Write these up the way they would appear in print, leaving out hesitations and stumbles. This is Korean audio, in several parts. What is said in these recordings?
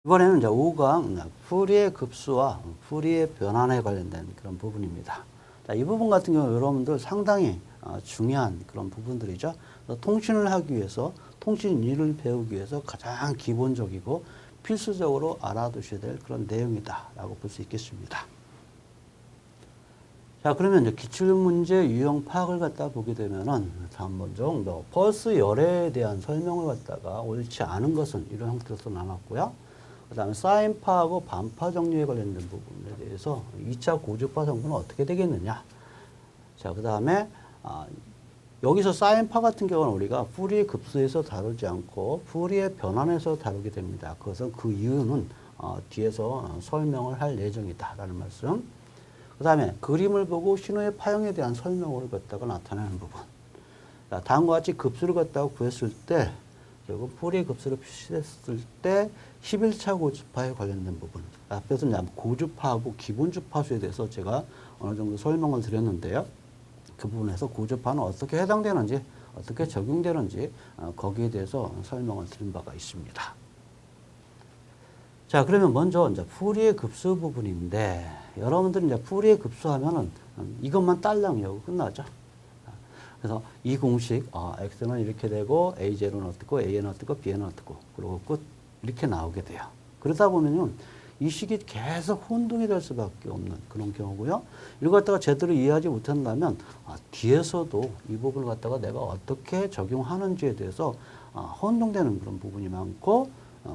이번에는 이제 5강 풀이의 급수와 풀이의 변환에 관련된 그런 부분입니다. 자, 이 부분 같은 경우 여러분들 상당히 중요한 그런 부분들이죠. 통신을 하기 위해서, 통신 일을 배우기 위해서 가장 기본적이고 필수적으로 알아두셔야 될 그런 내용이다라고 볼 수 있겠습니다. 자, 그러면 이제 기출문제 유형 파악을 갖다 보게 되면은, 먼저 펄스 열애에 대한 설명을 갖다가 옳지 않은 것은 이런 형태로 나눴고요. 그 다음에 사인 파하고 반파 정리에 관련된 부분에 대해서 2차 고주파 성분은 어떻게 되겠느냐. 자, 그 다음에 여기서 사인 파 같은 경우는 우리가 풀이의 급수에서 다루지 않고 풀이의 변환에서 다루게 됩니다. 그것은 그 이유는 뒤에서 설명을 할 예정이다라는 말씀. 그 다음에 그림을 보고 신호의 파형에 대한 설명을 갖다가 나타내는 부분. 자, 다음과 같이 급수를 갖다가 구했을 때, 결국 풀이의 급수를 표시했을 때 11차 고주파에 관련된 부분. 앞에서 고주파하고 기본주파수에 대해서 제가 어느 정도 설명을 드렸는데요. 그 부분에서 고주파는 어떻게 해당되는지, 어떻게 적용되는지 거기에 대해서 설명을 드린 바가 있습니다. 자, 그러면 먼저 이제 풀이의 급수 부분인데, 여러분들이 이제 풀이의 급수하면은 이것만 딸랑이하고 끝나죠. 그래서 이 공식, x는 이렇게 되고, a0는 어떻고, a는 어떻고, b는 어떻고, 그리고 끝, 이렇게 나오게 돼요. 그러다 보면은 이 식이 계속 혼동이 될 수밖에 없는 그런 경우고요. 이걸 갖다가 제대로 이해하지 못한다면, 뒤에서도 이 부분을 갖다가 내가 어떻게 적용하는지에 대해서 혼동되는 그런 부분이 많고,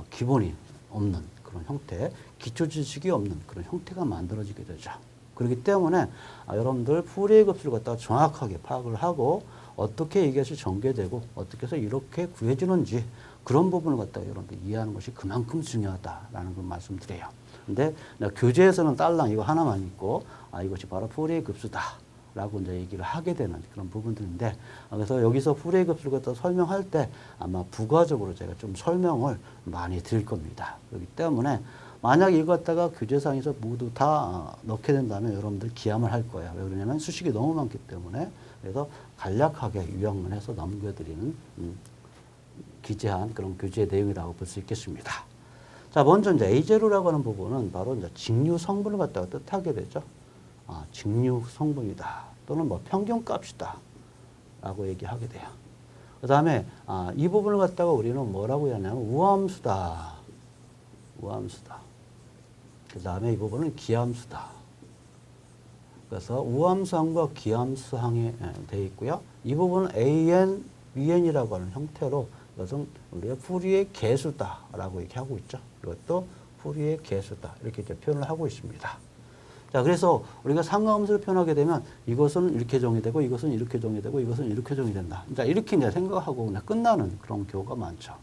기본이 없는 그런 형태, 기초 지식이 없는 그런 형태가 만들어지게 되죠. 그렇기 때문에 여러분들 풀이의 급수를 갖다가 정확하게 파악을 하고 어떻게 이것이 전개되고 어떻게 해서 이렇게 구해지는지 그런 부분을 갖다가 여러분들 이해하는 것이 그만큼 중요하다라는 걸 말씀드려요. 근데 교재에서는 딸랑 이거 하나만 있고 이것이 바로 풀이의 급수다. 라고 이제 얘기를 하게 되는 그런 부분들인데, 그래서 여기서 풀이의 급수를 갖다 설명할 때 아마 부가적으로 제가 좀 설명을 많이 드릴 겁니다. 그렇기 때문에 만약 이거 갖다가 교재상에서 모두 다 넣게 된다면 여러분들 기함을 할 거예요. 왜 그러냐면 수식이 너무 많기 때문에. 그래서 간략하게 요약만 해서 넘겨드리는 기재한 그런 교재 내용이라고 볼 수 있겠습니다. 자, 먼저 이제 A0라고 하는 부분은 바로 이제 직류 성분을 갖다가 뜻하게 되죠. 직류 성분이다. 또는 뭐 평균값이다. 라고 얘기하게 돼요. 그 다음에, 이 부분을 갖다가 우리는 뭐라고 하냐면 우함수다. 우함수다. 그 다음에 이 부분은 기함수다. 그래서 우함수항과 기함수항이 되어 있고요. 이 부분은 AN, BN이라고 하는 형태로 이것은 우리가 풀이의 개수다라고 얘기하고 있죠. 이것도 풀이의 개수다. 이렇게 이제 표현을 하고 있습니다. 자, 그래서 우리가 상하함수를 표현하게 되면 이것은 이렇게 정의되고 이것은 이렇게 정의되고 이것은 이렇게 정의된다. 자, 이렇게 이제 생각하고 그냥 끝나는 그런 경우가 많죠.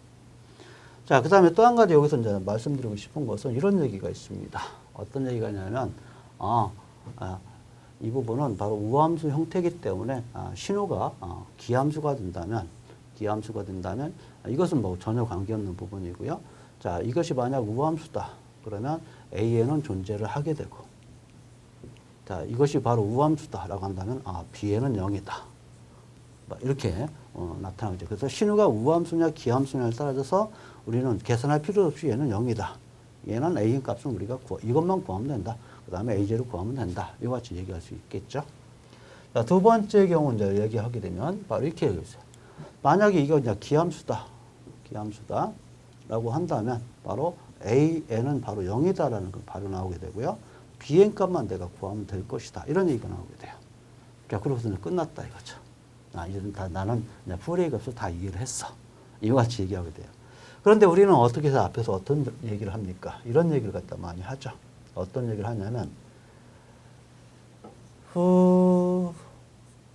자, 그 다음에 또 한 가지 여기서 이제 말씀드리고 싶은 것은 이런 얘기가 있습니다. 어떤 얘기가 있냐면, 이 부분은 바로 우함수 형태이기 때문에 신호가 기함수가 된다면 이것은 뭐 전혀 관계없는 부분이고요. 자, 이것이 만약 우함수다. 그러면 A에는 존재를 하게 되고, 자, 이것이 바로 우함수다라고 한다면 B에는 0이다. 이렇게 나타나죠. 그래서 신호가 우함수냐 기함수냐에 따라서 우리는 계산할 필요 없이 얘는 0이다. 얘는 A인 값은 우리가 이것만 구하면 된다. 그 다음에 A0를 구하면 된다. 이와 같이 얘기할 수 있겠죠. 자, 두 번째 경우 이제 얘기하게 되면 바로 이렇게 얘기했어요. 만약에 이거 이제 기함수다. 라고 한다면 바로 A는 바로 0이다라는 걸 바로 나오게 되고요. Bn 값만 내가 구하면 될 것이다. 이런 얘기가 나오게 돼요. 자, 그러고서 끝났다 이거죠. 이제는 나는 풀이의 값을 다 이해를 했어. 이와 같이 얘기하게 돼요. 그런데 우리는 어떻게 해서 앞에서 어떤 얘기를 합니까? 이런 얘기를 갖다 많이 하죠. 어떤 얘기를 하냐면,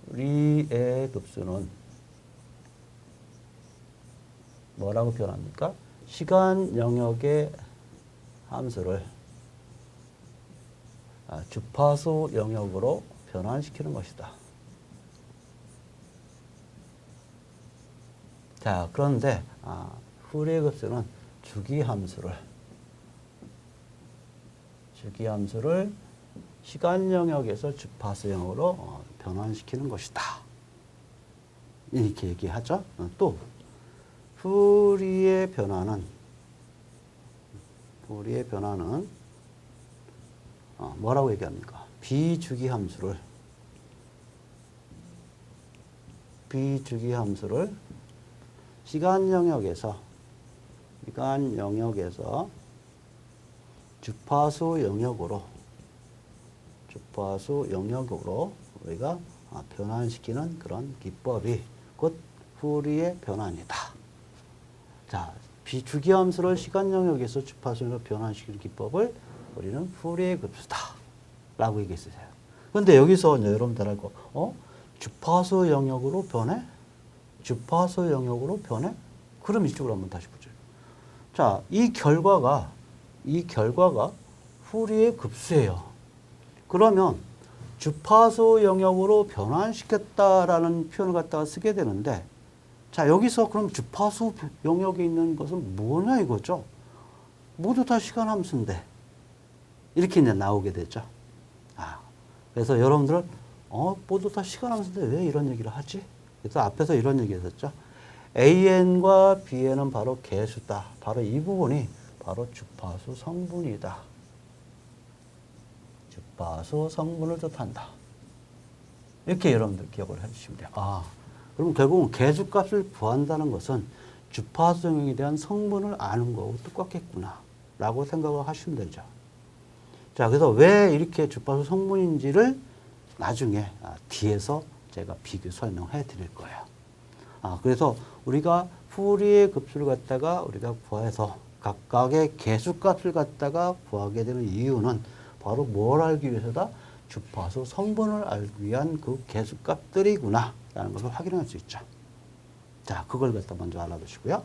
풀이의 급수는 뭐라고 표현합니까? 시간 영역의 함수를 주파수 영역으로 변환시키는 것이다. 자, 그런데 풀이의 급수는 주기함수를 시간 영역에서 주파수 영역으로 변환시키는 것이다. 이렇게 얘기하죠. 또 풀이의 변화는 풀이의 변화는 뭐라고 얘기합니까? 비주기 함수를 시간 영역에서 주파수 영역으로 우리가 변환시키는 그런 기법이 곧 풀이의 변환이다. 자, 비주기 함수를 시간 영역에서 주파수로 변환시키는 기법을 우리는 풀이의 급수다 라고 얘기했어요. 그런데 여기서 이제 여러분들 알고 주파수 영역으로 변해? 주파수 영역으로 변해? 그럼 이쪽으로 한번 다시 보죠. 자, 이 결과가 풀이의 급수예요. 그러면 주파수 영역으로 변환시켰다라는 표현을 갖다가 쓰게 되는데, 자, 여기서 그럼 주파수 영역에 있는 것은 뭐냐 이거죠? 모두 다 시간 함수인데. 이렇게 이제 나오게 되죠. 그래서 여러분들은, 모두 다 시간 함수인데 왜 이런 얘기를 하지? 그래서 앞에서 이런 얘기 했었죠. AN과 BN은 바로 개수다. 바로 이 부분이 바로 주파수 성분이다. 주파수 성분을 뜻한다. 이렇게 여러분들 기억을 해주시면 돼요. 그럼 결국은 개수값을 구한다는 것은 주파수 영역에 대한 성분을 아는 거하고 똑같겠구나 라고 생각을 하시면 되죠. 자, 그래서 왜 이렇게 주파수 성분인지를 나중에 뒤에서 제가 비교 설명해 드릴 거예요. 그래서 우리가 풀이의 급수를 갖다가 우리가 구해서 각각의 개수값을 갖다가 구하게 되는 이유는 바로 뭘 알기 위해서다? 주파수 성분을 알기 위한 그 개수값들이구나 라는 것을 확인할 수 있죠. 자, 그걸 갖다 먼저 알아두시고요.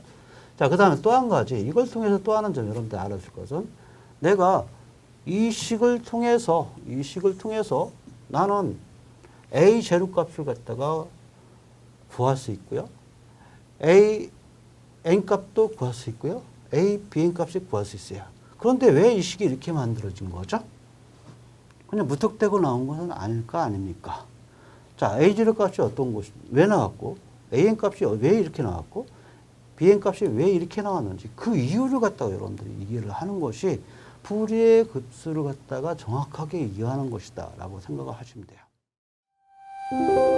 자, 그 다음에 또 한 가지, 이걸 통해서 또 하는 점 여러분들 알아둘 것은, 내가 이 식을 통해서 나는 A 재료값을 갖다가 구할 수 있고요. A N 값도 구할 수 있고요. A, BN 값이 구할 수 있어요. 그런데 왜 이 식이 이렇게 만들어진 거죠? 그냥 무턱대고 나온 것은 아닐까 아닙니까? 자, A 재료 값이 어떤 것이 왜 나왔고, AN 값이 왜 이렇게 나왔고, BN 값이 왜 이렇게 나왔는지 그 이유를 갖다가 여러분들이 이해를 하는 것이 풀이의 급수를 갖다가 정확하게 이해하는 것이다 라고 생각을 하시면 돼요.